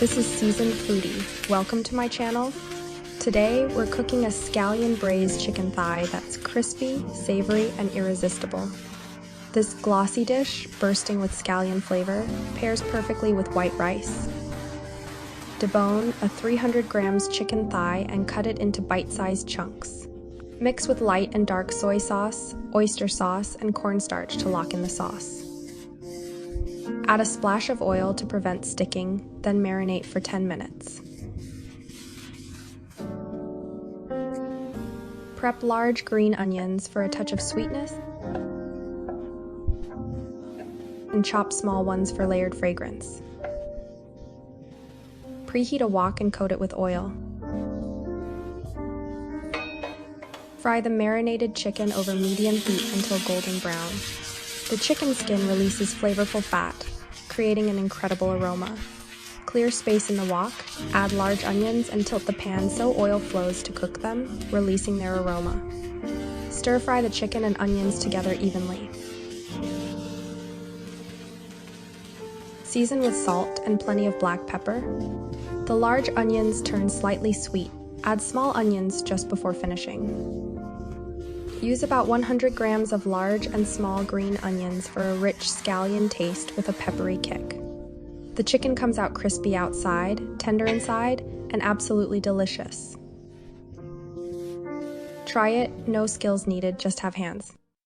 This is Seasoned Foodie. Welcome to my channel. Today we're cooking a scallion-braised chicken thigh that's crispy, savory, and irresistible. This glossy dish, bursting with scallion flavor, pairs perfectly with white rice. Debone a 300 grams chicken thigh and cut it into bite-sized chunks. Mix with light and dark soy sauce, oyster sauce, and cornstarch to lock in the sauce. Add a splash of oil to prevent sticking, then marinate for 10 minutes. Prep large green onions for a touch of sweetness, and chop small ones for layered fragrance. Preheat a wok and coat it with oil. Fry the marinated chicken over medium heat until golden brown. The chicken skin releases flavorful fat, creating an incredible aroma. Clear space in the wok, add large onions and tilt the pan so oil flows to cook them, releasing their aroma. Stir fry the chicken and onions together evenly. Season with salt and plenty of black pepper. The large onions turn slightly sweet. Add small onions just before finishing. Use about 100 grams of large and small green onions for a rich scallion taste with a peppery kick. The chicken comes out crispy outside, tender inside, and absolutely delicious. Try it, no skills needed, just have hands.